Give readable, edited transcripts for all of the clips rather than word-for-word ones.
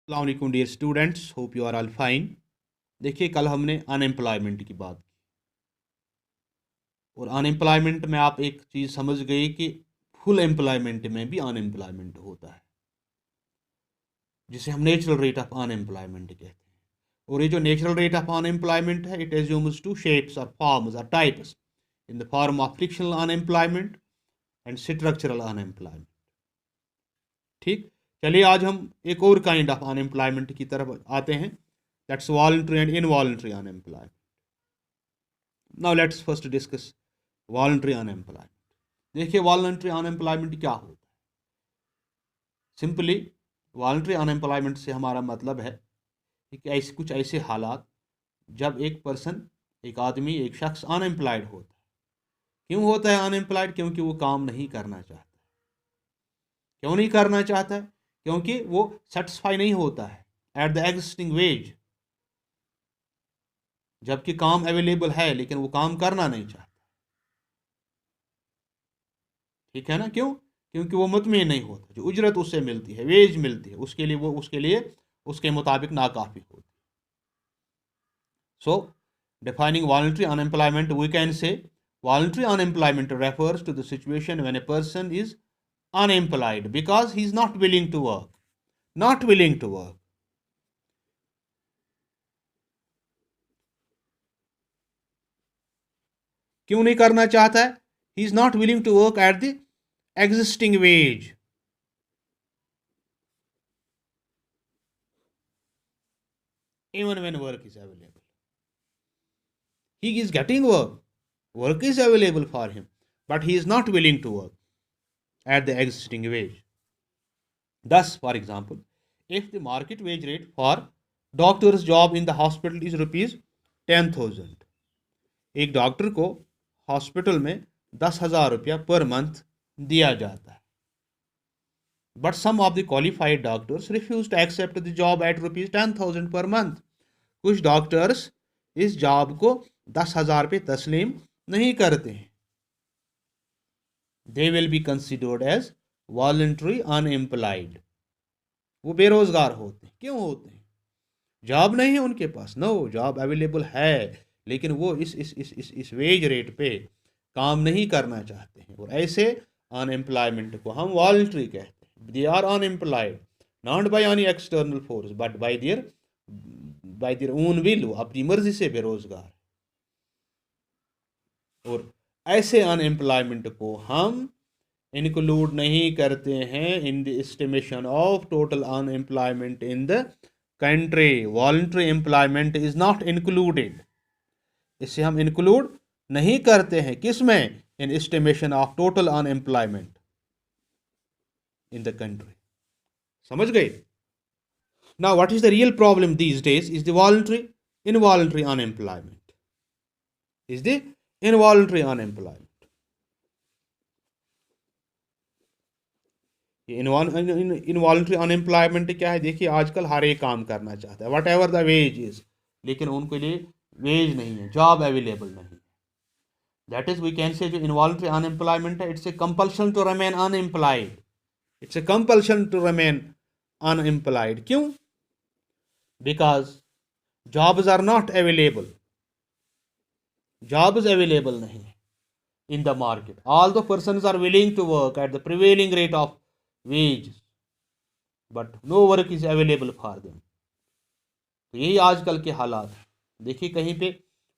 अस्सलाम वालेकुम dear students, hope you are all fine. देखिए, कल हमने अनएम्प्लॉयमेंट की बात की और अनएम्प्लॉयमेंट में आप एक चीज़ समझ गए कि फुल एम्प्लॉयमेंट में भी अनएम्प्लॉयमेंट होता है, जिसे हम नेचुरल रेट ऑफ अनएम्प्लॉयमेंट कहते हैं। और ये जो नेचुरल रेट ऑफ अनएम्प्लॉयमेंट है, इट एज्यूम्स टू शेप्स और फॉर्म्स और types in the form of frictional unemployment and structural unemployment. ठीक, चलिए आज हम एक और काइंड ऑफ अनएम्प्लॉयमेंट की तरफ आते हैं, that's voluntary and involuntary unemployment. Now let's first discuss voluntary unemployment. देखिए, वॉलंटरी अनएम्प्लॉयमेंट क्या होता है। सिंपली वॉलंटरी अनएम्प्लॉयमेंट से हमारा मतलब है कि ऐसे कुछ ऐसे हालात जब एक पर्सन, एक आदमी, एक शख्स अनएम्प्लॉयड होता है। क्यों होता है अनएम्प्लॉयड? क्योंकि वो काम नहीं करना चाहता। क्यों नहीं करना चाहता है? क्योंकि वो सेटिस्फाई नहीं होता है एट द एग्जिस्टिंग वेज, जबकि काम अवेलेबल है लेकिन वो काम करना नहीं चाहता। ठीक है ना? क्यों? क्योंकि वो मुतमईन नहीं होता। जो उजरत उससे मिलती है, वेज मिलती है, उसके लिए उसके मुताबिक नाकाफी होती है। सो defining voluntary unemployment, we can say voluntary unemployment refers to the situation when a person is unemployed because he is not willing to work. Not willing to work. क्यों नहीं करना चाहता है? He is not willing to work at the existing wage. Even when work is available, he is getting work. Work is available for him, but he is not willing to work at the existing wage. Thus, for example, if the market wage rate for doctor's job in the hospital is rupees 10,000, एक doctor को hospital में 10,000 रुपया per month दिया जाता है, but some of the qualified doctors refuse to accept the job at rupees 10,000 per month. कुछ doctors इस job को 10,000 पे तस्लीम नहीं करते हैं। They will be considered as voluntary unemployed. वो बेरोजगार होते हैं। क्यों होते हैं? जॉब नहीं है उनके पास। नो, जॉब अवेलेबल है लेकिन वो इस वेज रेट पे काम नहीं करना चाहते हैं। और ऐसे अनएम्प्लॉयमेंट को हम वॉलंटरी कहते हैं। They are unemployed not by any external force but by their own will. वो अपनी मर्जी से बेरोजगार। और ऐसे अनएम्प्लॉयमेंट को हम इंक्लूड नहीं करते हैं in the estimation of total unemployment in the country. Voluntary employment is not included. इसे हम इंक्लूड नहीं करते हैं किस में? इन estimation of total unemployment in the country. समझ गए? Now what is the real problem these days is the voluntary involuntary unemployment. Is the involuntary unemployment. ये इनवॉलंटरी अनएम्प्लॉयमेंट क्या है? देखिए, आजकल हर एक काम करना चाहता है, what ever the wage is, लेकिन उनके लिए वेज नहीं है, जॉब अवेलेबल नहीं है। That is we can say जो इनवॉलंटरी अनएम्प्लॉयमेंट है, it's a compulsion to remain unemployed. It's a compulsion to remain unemployed. क्यों? Because jobs are not available. Jobs available नहीं है in the market, although persons are willing to work at the prevailing rate of wages, but no work is available for them. तो यही आजकल के हालात हैं। देखिए, कहीं पे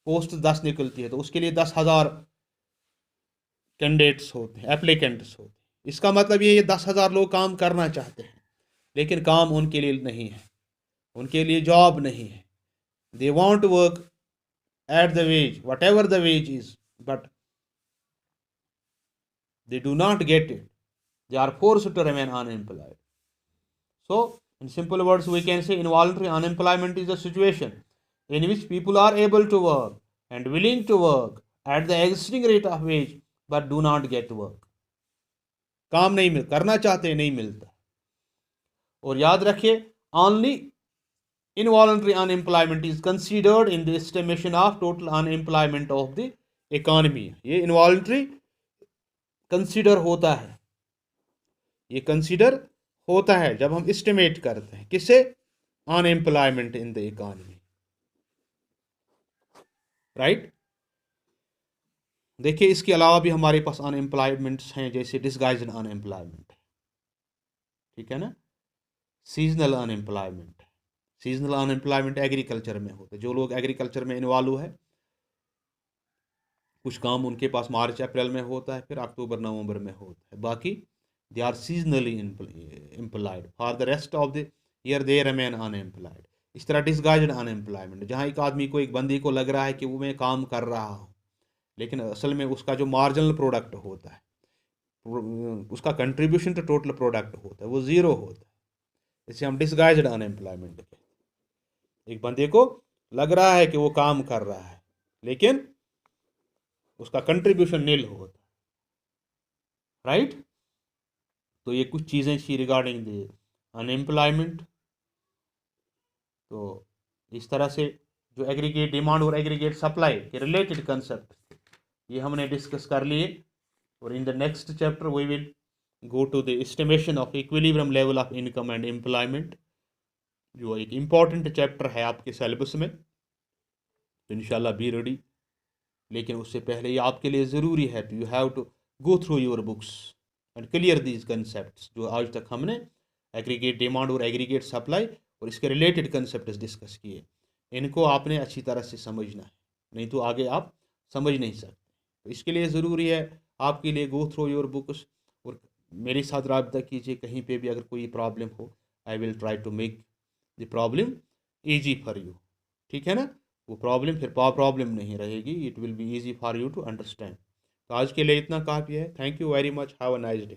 पोस्ट 10 निकलती है तो उसके लिए 10,000 कैंडिडेट्स होते हैं, एप्लीकेंट्स होते हैं। इसका मतलब ये 10,000 लोग काम करना चाहते हैं लेकिन काम उनके लिए नहीं है, उनके लिए जॉब नहीं है। They want to work at the wage, whatever the wage is, but they do not get it. They are forced to remain unemployed. So, in simple words, we can say involuntary unemployment is a situation in which people are able to work and willing to work at the existing rate of wage but do not get work. काम नहीं मिल करना चाहते, नहीं मिलता। और याद रखिए, only involuntary unemployment is considered in the estimation of total unemployment of the economy. ये involuntary कंसीडर होता है, ये कंसीडर होता है जब हम एस्टिमेट करते हैं। किससे? Unemployment in the economy, right. देखिए इसके अलावा भी हमारे पास अनएम्प्लॉयमेंट्स हैं, जैसे डिसगाइज्ड अनएम्प्लॉयमेंट, ठीक है ना, seasonal unemployment. Seasonal unemployment agriculture में होता है, जो लोग एग्रीकल्चर में इन्वॉल्व है, कुछ काम उनके पास मार्च अप्रैल में होता है, फिर अक्टूबर नवंबर में होता है, बाकी they are seasonally employed, for the rest of the year they remain unemployed. इस तरह डिसगाइज्ड अनएम्प्लॉयमेंट, जहाँ एक आदमी को, एक बंदी को लग रहा है कि वो मैं काम कर रहा हूँ, लेकिन असल में उसका जो मार्जिनल प्रोडक्ट होता है, उसका कंट्रीब्यूशन टू टोटल प्रोडक्ट होता है, वो ज़ीरो होता है। इसे हम डिसगाइज्ड अनएम्प्लॉयमेंट कहते हैं। एक बंदे को लग रहा है कि वो काम कर रहा है, लेकिन उसका कंट्रीब्यूशन नील होता है, राइट। तो ये कुछ चीज़ें थी रिगार्डिंग द अनएम्प्लॉयमेंट। तो इस तरह से जो एग्रीगेट डिमांड और एग्रीगेट सप्लाई के रिलेटेड कंसेप्ट ये हमने डिस्कस कर लिए, और in the next chapter we will go to the estimation of equilibrium level of income and employment, जो एक इम्पॉर्टेंट चैप्टर है आपके सिलेबस में। तो इंशाल्लाह बी रेडी। लेकिन उससे पहले ये आपके लिए ज़रूरी है, you have to go through your books and clear these concept जो आज तक हमने एग्रीगेट डिमांड और एग्रीगेट सप्लाई और इसके रिलेटेड कंसेप्ट डिस्कस किए, इनको आपने अच्छी तरह से समझना है, नहीं तो आगे आप समझ नहीं सकते। तो इसके लिए ज़रूरी है आपके लिए गो थ्रू योर बुक्स, और मेरे साथ रब्ता कीजिए। कहीं पे भी अगर कोई प्रॉब्लम हो, I will try to make the problem easy for you, ठीक है ना। वो प्रॉब्लम फिर प्रॉब्लम नहीं रहेगी, it will be easy for you to understand. तो आज के लिए इतना काफ़ी है। Thank you very much, have a nice day.